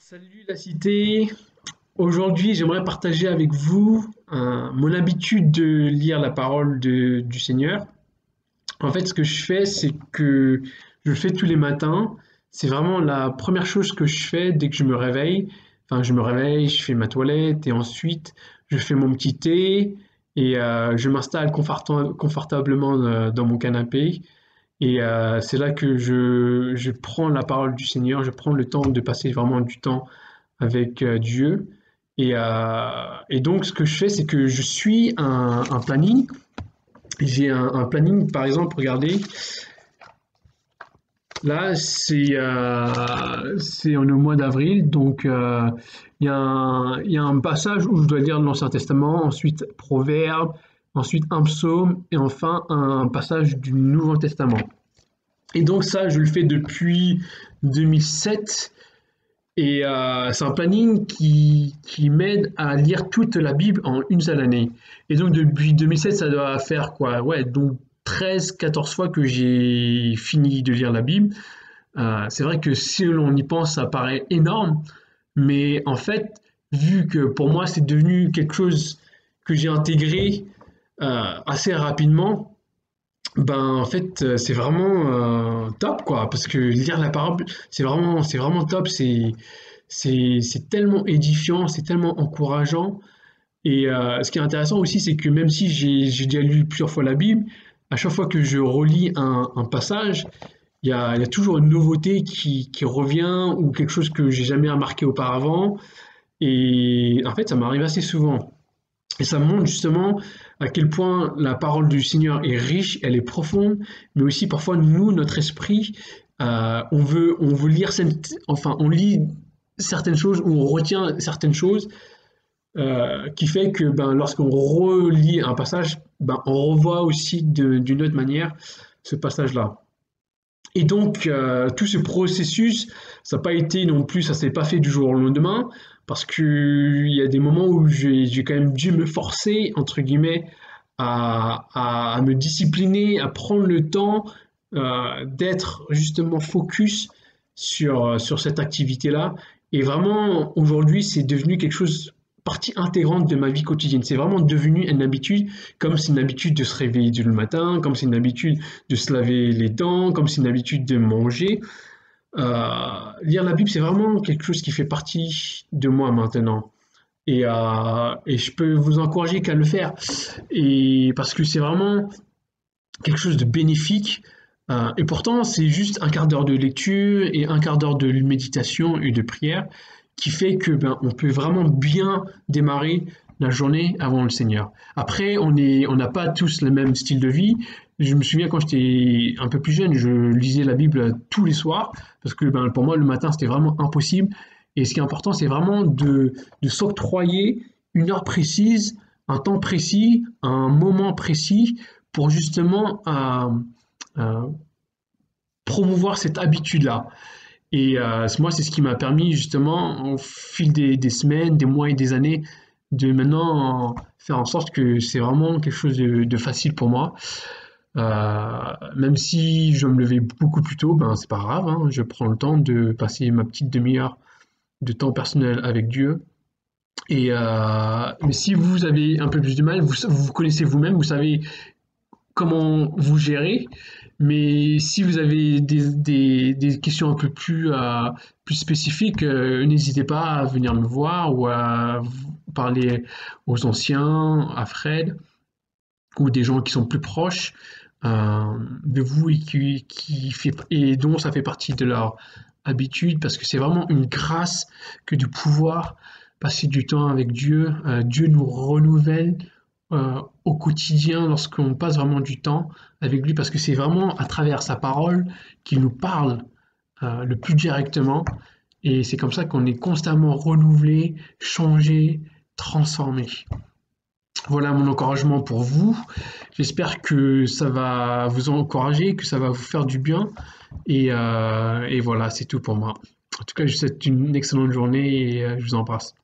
Salut la cité. Aujourd'hui, j'aimerais partager avec vous mon habitude de lire la parole du Seigneur. En fait, ce que je fais, c'est que je le fais tous les matins. C'est vraiment la première chose que je fais dès que je me réveille. Enfin, je me réveille, je fais ma toilette et ensuite je fais mon petit thé et je m'installe confortablement dans mon canapé. Et c'est là que je prends la parole du Seigneur, je prends le temps de passer vraiment du temps avec Dieu. Et donc, ce que je fais, c'est que je suis un planning. J'ai un planning, par exemple, regardez, là, c'est au mois d'avril, donc il y a un passage où je dois lire l'Ancien Testament, ensuite Proverbes, ensuite un psaume, et enfin un passage du Nouveau Testament. Et donc ça, je le fais depuis 2007. Et c'est un planning qui m'aide à lire toute la Bible en une seule année. Et donc depuis 2007, ça doit faire quoi? Ouais, donc 13, 14 fois que j'ai fini de lire la Bible. C'est vrai que si l'on y pense, ça paraît énorme, mais en fait, vu que pour moi, c'est devenu quelque chose que j'ai intégré assez rapidement, ben en fait, c'est vraiment top quoi, parce que lire la parole, c'est vraiment top, c'est tellement édifiant, c'est tellement encourageant. Et ce qui est intéressant aussi, c'est que même si j'ai déjà lu plusieurs fois la Bible, à chaque fois que je relis un passage, il y a toujours une nouveauté qui revient ou quelque chose que j'ai jamais remarqué auparavant. Et en fait, ça m'arrive assez souvent. Et ça montre justement à quel point la parole du Seigneur est riche, elle est profonde, mais aussi parfois nous, notre esprit, on veut lire, enfin on lit certaines choses ou on retient certaines choses, qui fait que ben, lorsqu'on relit un passage, ben, on revoit aussi d'une autre manière ce passage-là. Et donc, tout ce processus, ça n'a pas été non plus, ça s'est pas fait du jour au lendemain, parce que il y a des moments où j'ai quand même dû me forcer, entre guillemets, à me discipliner, à prendre le temps d'être justement focus sur cette activité-là. Et vraiment, aujourd'hui, c'est devenu quelque chose, partie intégrante de ma vie quotidienne. C'est vraiment devenu une habitude, comme c'est une habitude de se réveiller le matin, comme c'est une habitude de se laver les dents, comme c'est une habitude de manger. Lire la Bible, c'est vraiment quelque chose qui fait partie de moi maintenant. Et je peux vous encourager qu'à le faire. Et parce que c'est vraiment quelque chose de bénéfique. Et pourtant, c'est juste un quart d'heure de lecture et un quart d'heure de méditation et de prière qui fait que ben, on peut vraiment bien démarrer la journée avant le Seigneur. Après, on n'a pas tous le même style de vie. Je me souviens quand j'étais un peu plus jeune, je lisais la Bible tous les soirs parce que ben, pour moi, le matin, c'était vraiment impossible. Et ce qui est important, c'est vraiment de s'octroyer une heure précise, un temps précis, un moment précis pour justement euh, promouvoir cette habitude-là. Et moi, c'est ce qui m'a permis justement, au fil des semaines, des mois et des années, de maintenant faire en sorte que c'est vraiment quelque chose de facile pour moi. Même si je dois me lever beaucoup plus tôt, ben c'est pas grave, hein, je prends le temps de passer ma petite demi-heure de temps personnel avec Dieu. Mais si vous avez un peu plus de mal, vous connaissez vous-même, vous savez comment vous gérez. Mais si vous avez des questions un peu plus spécifiques, n'hésitez pas à venir me voir ou à parler aux anciens, à Fred, ou des gens qui sont plus proches de vous et dont ça fait partie de leur habitude, parce que c'est vraiment une grâce que de pouvoir passer du temps avec Dieu. Dieu nous renouvelle au quotidien lorsqu'on passe vraiment du temps avec lui, parce que c'est vraiment à travers sa parole qu'il nous parle le plus directement. Et c'est comme ça qu'on est constamment renouvelé, changé, transformé. Voilà mon encouragement pour vous. J'espère que ça va vous encourager, que ça va vous faire du bien. Et voilà, c'est tout pour moi. En tout cas, je vous souhaite une excellente journée et je vous embrasse.